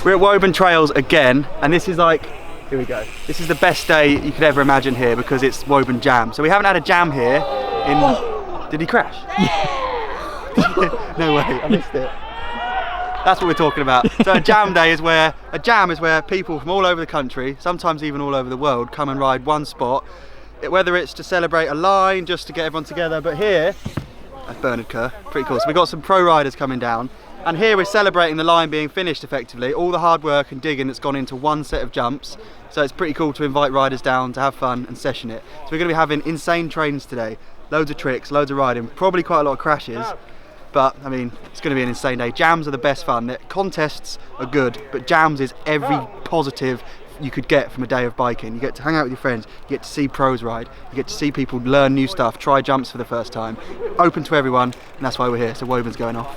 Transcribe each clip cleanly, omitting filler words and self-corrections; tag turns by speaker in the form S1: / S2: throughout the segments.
S1: We're at Woburn Trails again, and this is like, here we go. This is the best day you could ever imagine here because it's Woburn Jam. So we haven't had a jam here in... Did he crash? Yeah. No way, I missed it. That's what we're talking about. So a jam is where people from all over the country, sometimes even all over the world, come and ride one spot. Whether it's to celebrate a line, just to get everyone together, but here, that's Bernard Kerr, pretty cool. So we've got some pro riders coming down. And here we're celebrating the line being finished effectively, all the hard work and digging that's gone into one set of jumps. So it's pretty cool to invite riders down to have fun and session it. So we're going to be having insane trains today, loads of tricks, loads of riding, probably quite a lot of crashes. But I mean, it's going to be an insane day. Jams are the best fun. Contests are good, but jams is every positive you could get from a day of biking. You get to hang out with your friends, you get to see pros ride, you get to see people learn new stuff, try jumps for the first time. Open to everyone, and that's why we're here. So Woburn's going off.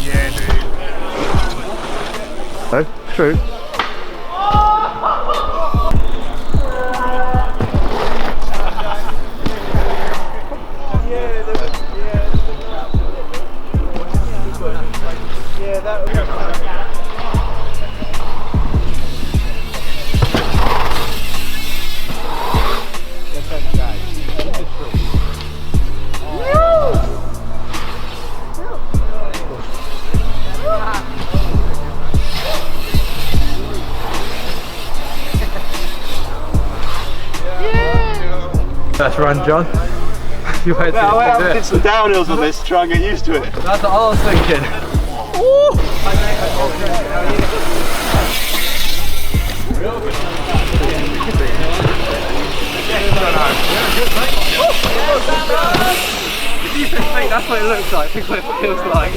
S2: Yeah, dude.
S1: Oh, true.
S2: Let's run, John. You wait till
S1: I did some downhills on this to try and get used to it.
S2: That's what I was thinking. If you think that's what it looks like, think what it feels like.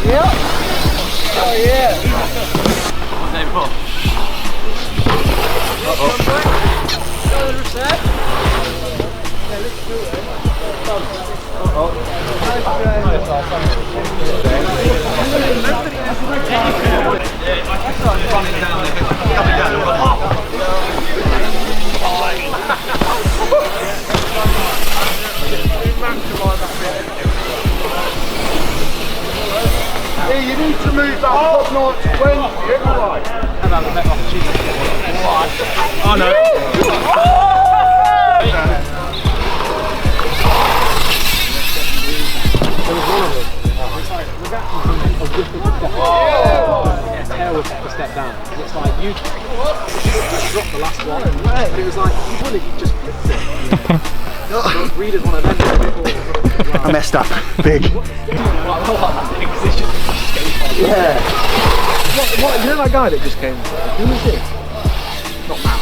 S2: Yeah. Oh yeah. What's name for?
S3: Yeah, you need to move that top notch 20, right?
S2: Oh no.
S4: Tail was a step down. It's like you just dropped the last one. But it was like you won it, you just flipped it. Readers want to then
S1: I messed up, big.
S4: Yeah. What, you know that guy that just came? Who was it? Not Matt.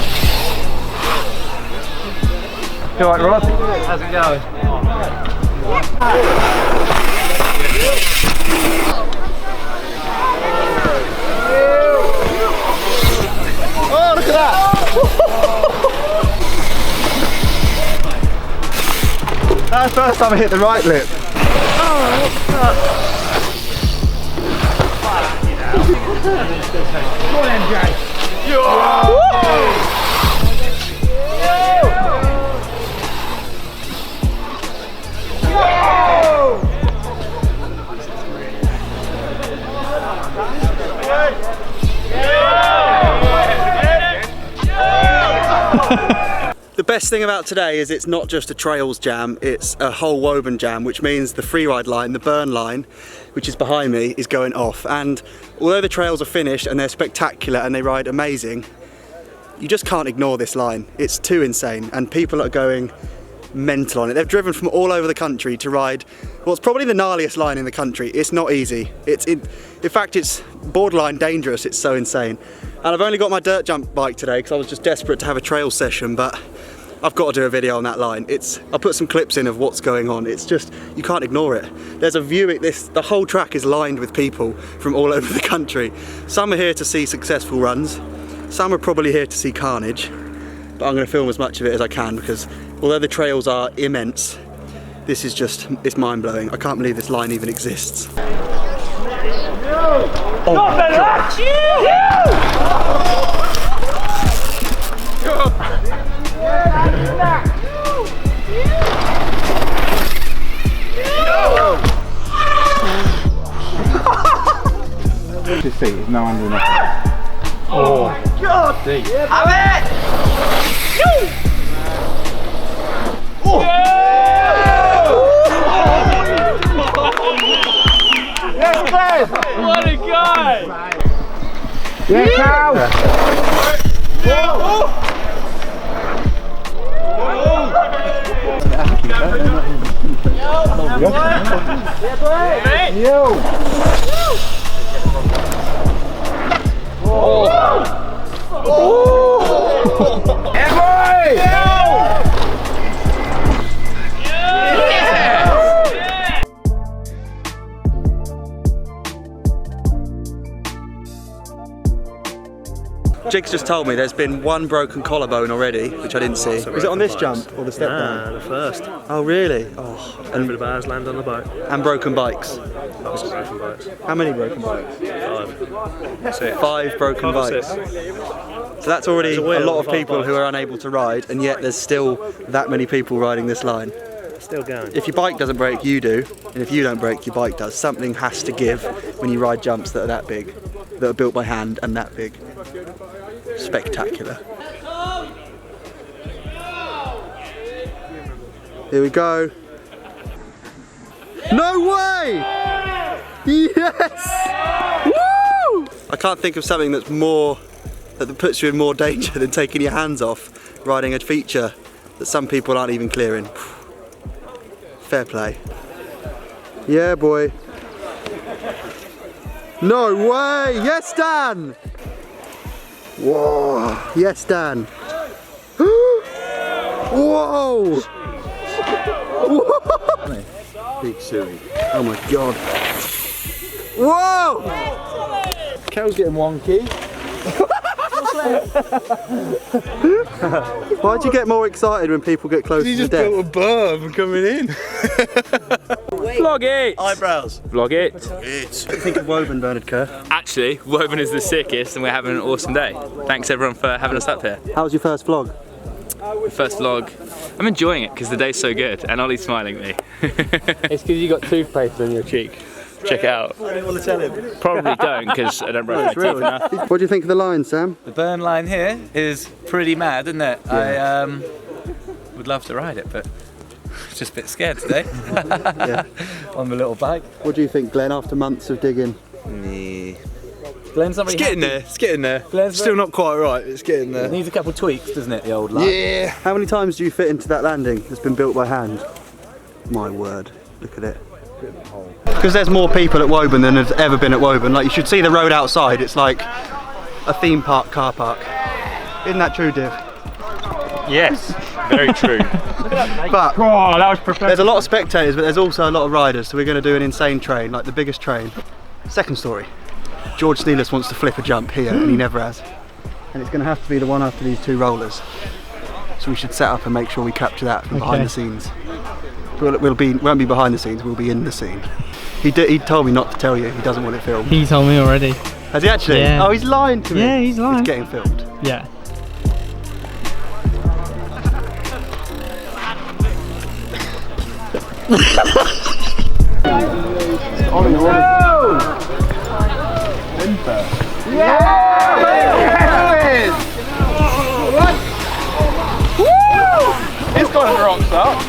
S2: You alright, Rob? How's it going?
S1: Oh, look at that! That's the first time I hit the right lip.
S3: Come on, MJ.
S1: The best thing about today is it's not just a trails jam, it's a whole Woburn jam, which means the freeride line, the burn line, which is behind me, is going off. And although the trails are finished and they're spectacular and they ride amazing, you just can't ignore this line. It's too insane, and people are going mental on it. They've driven from all over the country to ride what's probably the gnarliest line in the country. It's not easy. In fact, it's borderline dangerous. It's so insane. And I've only got my dirt jump bike today because I was just desperate to have a trail session, but I've got to do a video on that line. I'll put some clips in of what's going on. It's just, you can't ignore it. There's a view, the whole track is lined with people from all over the country. Some are here to see successful runs. Some are probably here to see carnage, but I'm going to film as much of it as I can because although the trails are immense, this is just, it's mind-blowing. I can't believe this line even exists. Oh my God.
S2: His feet is no under nothing. Oh my God! Deep.
S1: Have it! Oh.
S3: Yes,
S5: What a guy!
S3: yeah, cow.
S1: Jiggs just told me there's been one broken collarbone already, which I didn't see. Was it on this jump or the step down?
S6: the first.
S1: Oh really? Oh,
S6: A bit of bars land on the boat.
S1: and broken bikes.
S6: Lots of broken boats.
S1: How many broken bikes?
S6: 5.
S1: 5 broken
S6: 5 or
S1: bikes.
S6: 6.
S1: So that's already
S6: There's a
S1: a
S6: wheel
S1: lot of
S6: and 5
S1: people who
S6: bikes.
S1: are unable to ride, and yet there's still that many people riding this line.
S6: Still going.
S1: If your bike doesn't break, you do, and if you don't break, your bike does. Something has to give when you ride jumps that are that big, that are built by hand and that big. Spectacular. Here we go. No way! Yes! Woo! I can't think of something that's more, that puts you in more danger than taking your hands off riding a feature that some people aren't even clearing. Fair play. Yeah, boy. No way! Yes, Dan! Whoa! Yes, Dan! Whoa!
S2: Big suey.
S1: Oh my God! Whoa!
S2: Kel's getting wonky.
S1: Why'd you get more excited when people get close to death?
S2: a berm coming in.
S5: Vlog it!
S6: Eyebrows.
S5: Vlog it.
S1: What do you think of Woburn, Bernard Kerr?
S5: Actually, Woburn is the sickest and we're having an awesome day. Thanks everyone for having us up here.
S1: How was your first vlog?
S5: First vlog. I'm enjoying it because the day's so good and Ollie's smiling at me.
S7: It's because you got toothpaste on your cheek.
S5: Check it out.
S6: I didn't want to tell him.
S5: Probably don't because I don't brush my teeth enough.
S1: What do you think of the line, Sam?
S8: The burn line here is pretty mad, isn't it?
S1: Yeah.
S8: I would love to ride it, but just a bit scared today.
S1: Yeah.
S8: On the little bike.
S1: What do you think, Glenn, after months of digging?
S8: Glenn's not
S2: It's
S8: really
S2: getting
S8: happy.
S2: there. It's getting there.
S8: Glenn's
S2: Still not quite right. It's getting there.
S8: Needs a couple tweaks, doesn't it, the old line?
S2: Yeah.
S1: How many times do you fit into that landing that's been built by hand? My word, look at it. Because there's more people at Woburn than there's ever been at Woburn. Like, you should see the road outside. It's like a theme park car park. Isn't that true, Div?
S5: Yes, very true.
S1: But
S5: Oh, that was professional.
S1: there's a lot of spectators, but there's also a lot of riders. So we're going to do an insane train, like the biggest train. Second story. George Steelis wants to flip a jump here, and he never has. And it's going to have to be the one after these 2 rollers. So we should set up and make sure we capture that from behind the scenes. We won't be behind the scenes, we'll be in the scene. He told me not to tell you, he doesn't want it filmed.
S7: He told me already.
S1: Has he actually?
S7: Yeah.
S1: Oh, he's lying to me.
S7: Yeah, he's lying.
S1: It's getting filmed.
S7: Yeah.
S5: It's got a rock start.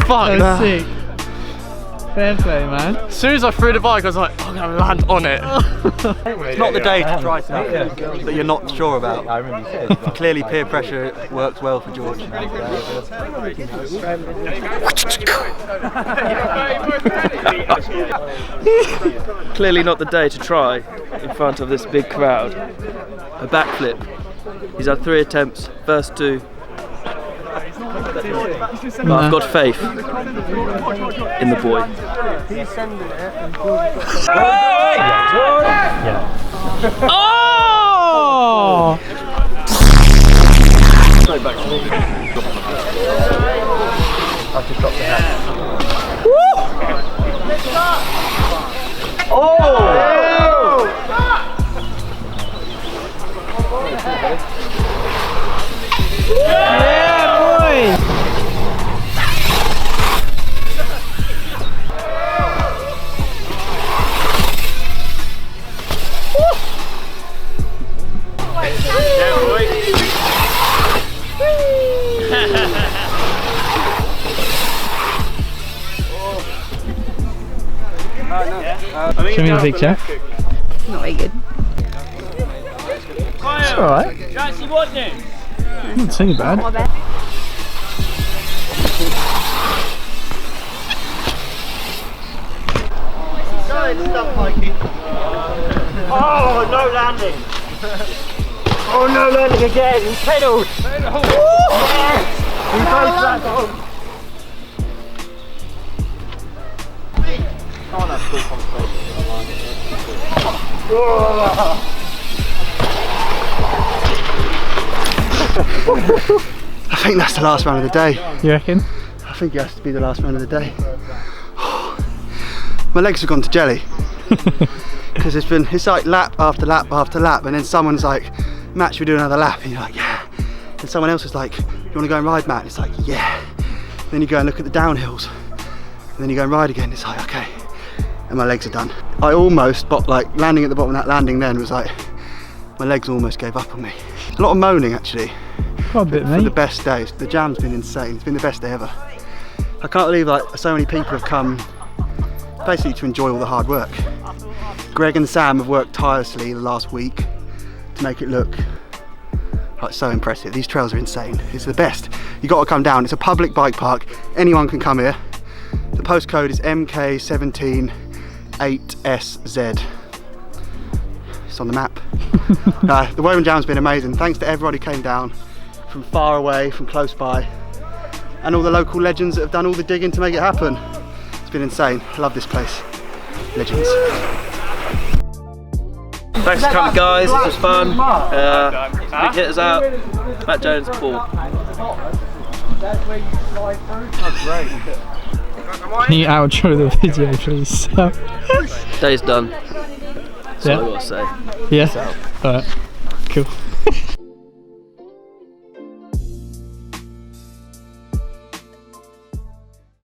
S7: Fuck
S9: That was
S7: that.
S9: sick. Fair play, man.
S7: As soon as I threw the bike, I was like, I'm gonna land on it.
S1: It's not the day to try stuff that you're not sure about.
S2: I remember you said.
S1: Clearly peer pressure works well for George.
S7: Clearly not the day to try in front of this big crowd. A backflip. He's had 3 attempts, first 2. But I've got faith in the boy.
S9: Oh!
S2: I've just dropped the hat.
S9: Yeah, boy! Show me the picture.
S10: Not very good.
S9: It's alright. Not too bad.
S3: Oh, no landing. Oh, no landing again. He pedalled. He goes back on. Can't have full
S1: I think that's the last run of the day.
S9: You reckon?
S1: I think it has to be the last run of the day. My legs have gone to jelly. Because it's like lap after lap after lap, and then someone's like, Matt, should we do another lap? And you're like, yeah. And someone else is like, you want to go and ride, Matt? And it's like, yeah. And then you go and look at the downhills. And then you go and ride again. It's like, okay. And my legs are done. I almost, but like landing at the bottom of that landing then was like, my legs almost gave up on me. A lot of moaning actually.
S9: Quite a bit,
S1: For
S9: mate.
S1: the best days. The jam's been insane. It's been the best day ever. I can't believe like so many people have come basically to enjoy all the hard work. Greg and Sam have worked tirelessly the last week to make it look like so impressive. These trails are insane. It's the best. You got to come down. It's a public bike park. Anyone can come here. The postcode is MK178SZ. It's on the map. The Woburn Jam's been amazing. Thanks to everybody who came down from far away, from close by, and all the local legends that have done all the digging to make it happen. It's been insane. I love this place. Legends.
S7: Thanks for coming, guys. It was fun. Big hitters out. Matt Jones, Paul.
S9: Can you outro the video, please?
S7: Day's done. That's all I got to say.
S9: Yeah? Alright. Cool.